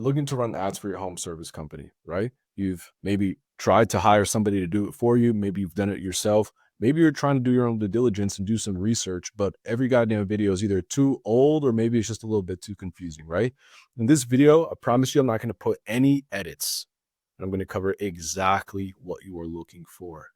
looking to run ads for your home service company, right? You've maybe tried to hire somebody to do it for you. Maybe you've done it yourself. Maybe you're trying to do your own due diligence and do some research, but every goddamn video is either too old or maybe it's just a little bit too confusing, right? In this video, I promise you, I'm not going to put any edits. I'm going to cover exactly what you are looking for.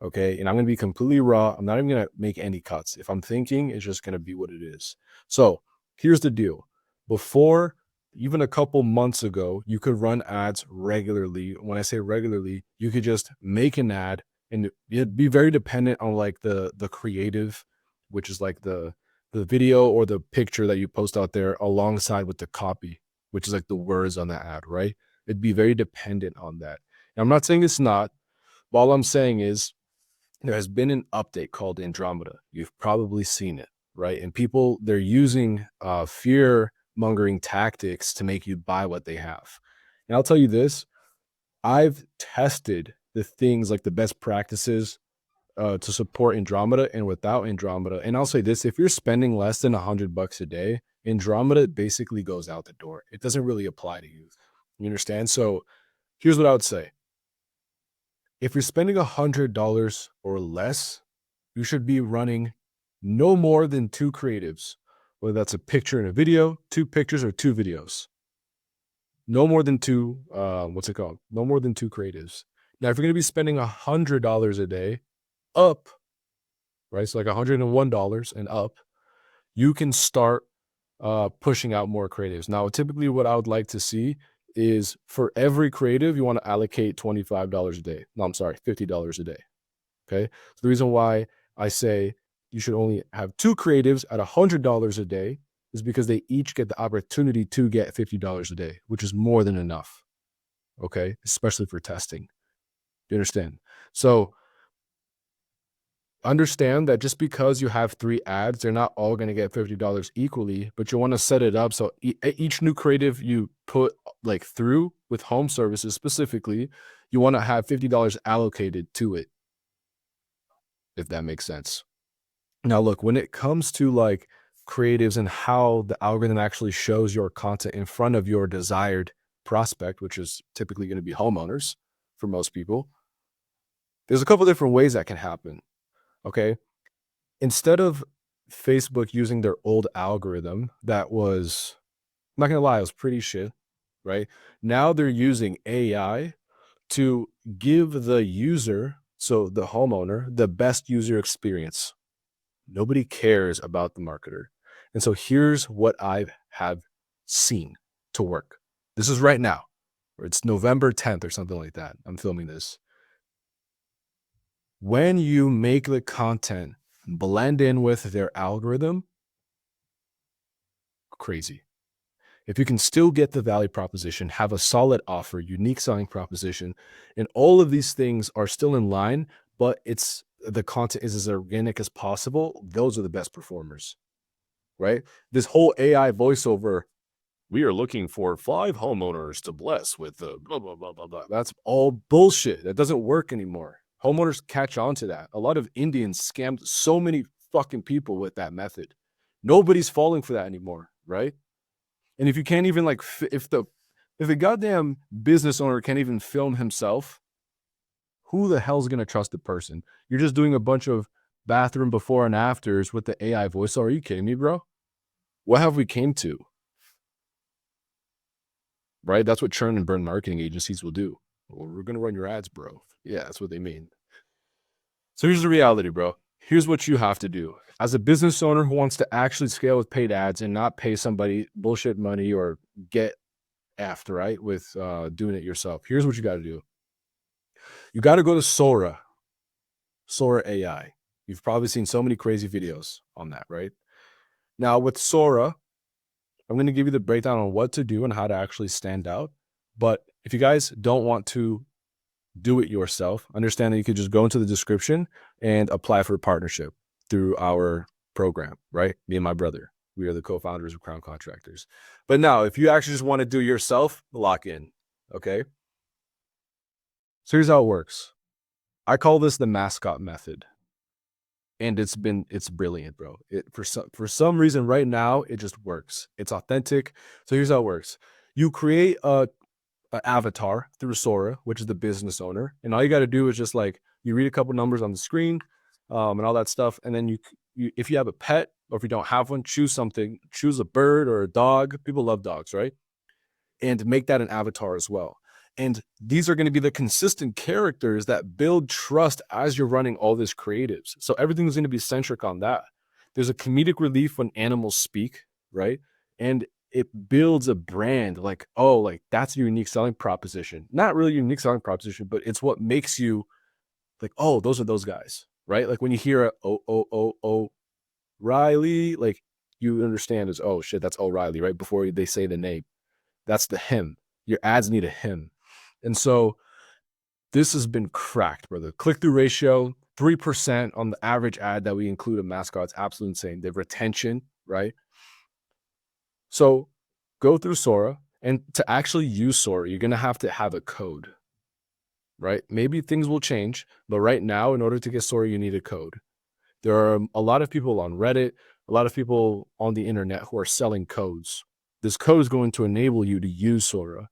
Okay. And I'm going to be completely raw. I'm not even going to make any cuts. If I'm thinking, it's just going to be what it is. So here's the deal. Before, even a couple months ago, you could run ads regularly. When I say regularly, you could just make an ad and it'd be very dependent on like the creative, which is like the video or the picture that you post out there alongside with the copy, which is like the words on the ad, right? It'd be very dependent on that. And I'm not saying it's not, but all I'm saying is there has been an update called Andromeda. You've probably seen it, right? And people, they're using fear mongering tactics to make you buy what they have. And I'll tell you this, I've tested the things like the best practices to support Andromeda and without Andromeda. And I'll say this, if you're spending less than $100 a day, Andromeda basically goes out the door. It doesn't really apply to you. You understand? So here's what I would say. If you're spending $100 or less, you should be running no more than 2 creatives, whether that's a picture and a video, 2 pictures or 2 videos. No more than 2, No more than 2 creatives. Now, if you're gonna be spending $100 a day up, right? So like $101 and up, you can start pushing out more creatives. Now, typically what I would like to see is for every creative, you want to allocate $25 a day. No, I'm sorry, $50 a day. Okay. So the reason why I say you should only have 2 creatives at $100 a day is because they each get the opportunity to get $50 a day, which is more than enough. Okay. Especially for testing. Do you understand? So understand that just because you have 3 ads, they're not all going to get $50 equally, but you want to set it up so each new creative you put like through with home services specifically, you want to have $50 allocated to it, if that makes sense. Now, look, when it comes to like creatives and how the algorithm actually shows your content in front of your desired prospect, which is typically going to be homeowners for most people, there's a couple different ways that can happen. Okay. Instead of Facebook using their old algorithm that was, I'm not gonna lie, it was pretty shit, right? Now they're using AI to give the user, so the homeowner, the best user experience. Nobody cares about the marketer. And so here's what I have seen to work. This is right now. It's November 10th or something like that. I'm filming this. When you make the content blend in with their algorithm, crazy. If you can still get the value proposition, have a solid offer, unique selling proposition, and all of these things are still in line, but it's the content is as organic as possible, those are the best performers, right? This whole AI voiceover, we are looking for 5 homeowners to bless with the blah, blah, blah, blah, blah. That's all bullshit. That doesn't work anymore. Homeowners catch on to that. A lot of Indians scammed so many fucking people with that method. Nobody's falling for that anymore, right? And if you can't even like, if the goddamn business owner can't even film himself, who the hell's gonna trust the person? You're just doing a bunch of bathroom before and afters with the AI voice. Are you kidding me, bro? What have we came to? Right? That's what churn and burn marketing agencies will do. Well, we're gonna run your ads, bro. Yeah, that's what they mean. So here's the reality, bro. Here's what you have to do. As a business owner who wants to actually scale with paid ads and not pay somebody bullshit money or get after, right, with doing it yourself, here's what you got to do. You got to go to Sora AI. You've probably seen so many crazy videos on that, right? Now with Sora, I'm going to give you the breakdown on what to do and how to actually stand out. But if you guys don't want to do it yourself, understand that you could just go into the description and apply for a partnership through our program, right? Me and my brother, we are the co-founders of Crown Contractors. But now, if you actually just want to do it yourself, lock in, okay? So here's how it works. I call this the mascot method. And it's brilliant, bro. For some reason right now, it just works. It's authentic. So here's how it works. You create a avatar through Sora, which is the business owner. And all you got to do is just like you read a couple numbers on the screen, and all that stuff. And then if you have a pet or if you don't have one, choose something, choose a bird or a dog. People love dogs, right? And make that an avatar as well. And these are going to be the consistent characters that build trust as you're running all this creatives. So everything's going to be centric on that. There's a comedic relief when animals speak, right? And it builds a brand like, oh, like that's a unique selling proposition. Not really a unique selling proposition, but it's what makes you like, oh, those are those guys, right? Like when you hear a O'Reilly, like you understand as, oh shit, that's O'Reilly, right? Before they say the name. That's the him. Your ads need a him. And so this has been cracked, brother. Click-through ratio, 3% on the average ad that we include a mascot. It's absolutely insane. The retention, right? So go through Sora, and to actually use Sora, you're going to have a code, right? Maybe things will change, but right now, in order to get Sora, you need a code. There are a lot of people on Reddit, a lot of people on the internet who are selling codes. This code is going to enable you to use Sora.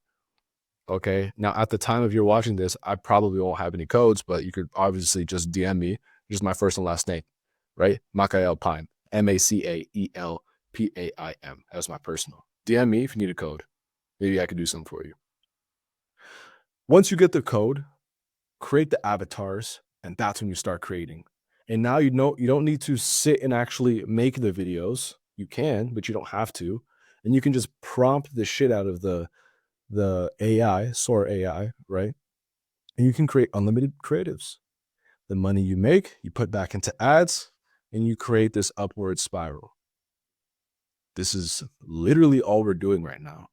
Okay. Now, at the time of you're watching this, I probably won't have any codes, but you could obviously just DM me, just my first and last name, right? Macael Paim, Macaelpaim. That's my personal. DM me if you need a code. Maybe I could do something for you. Once you get the code, create the avatars, and that's when you start creating. And now you don't need to sit and actually make the videos. You can, but you don't have to. And you can just prompt the shit out of the AI, Sora AI, right? And you can create unlimited creatives. The money you make, you put back into ads, and you create this upward spiral. This is literally all we're doing right now.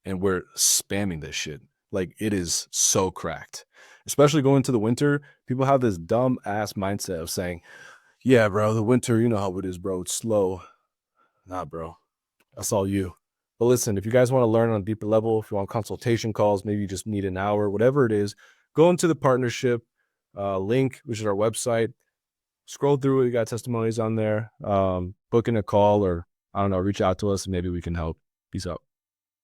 And we're spamming this shit. Like, it is so cracked. Especially going to the winter, people have this dumb ass mindset of saying, yeah, bro, the winter, you know how it is, bro. It's slow. Nah, bro. That's all you. But listen, if you guys want to learn on a deeper level, if you want consultation calls, maybe you just need an hour, whatever it is, go into the partnership link, which is our website. Scroll through it. We got testimonies on there. Book in a call, or I don't know, reach out to us and maybe we can help. Peace out.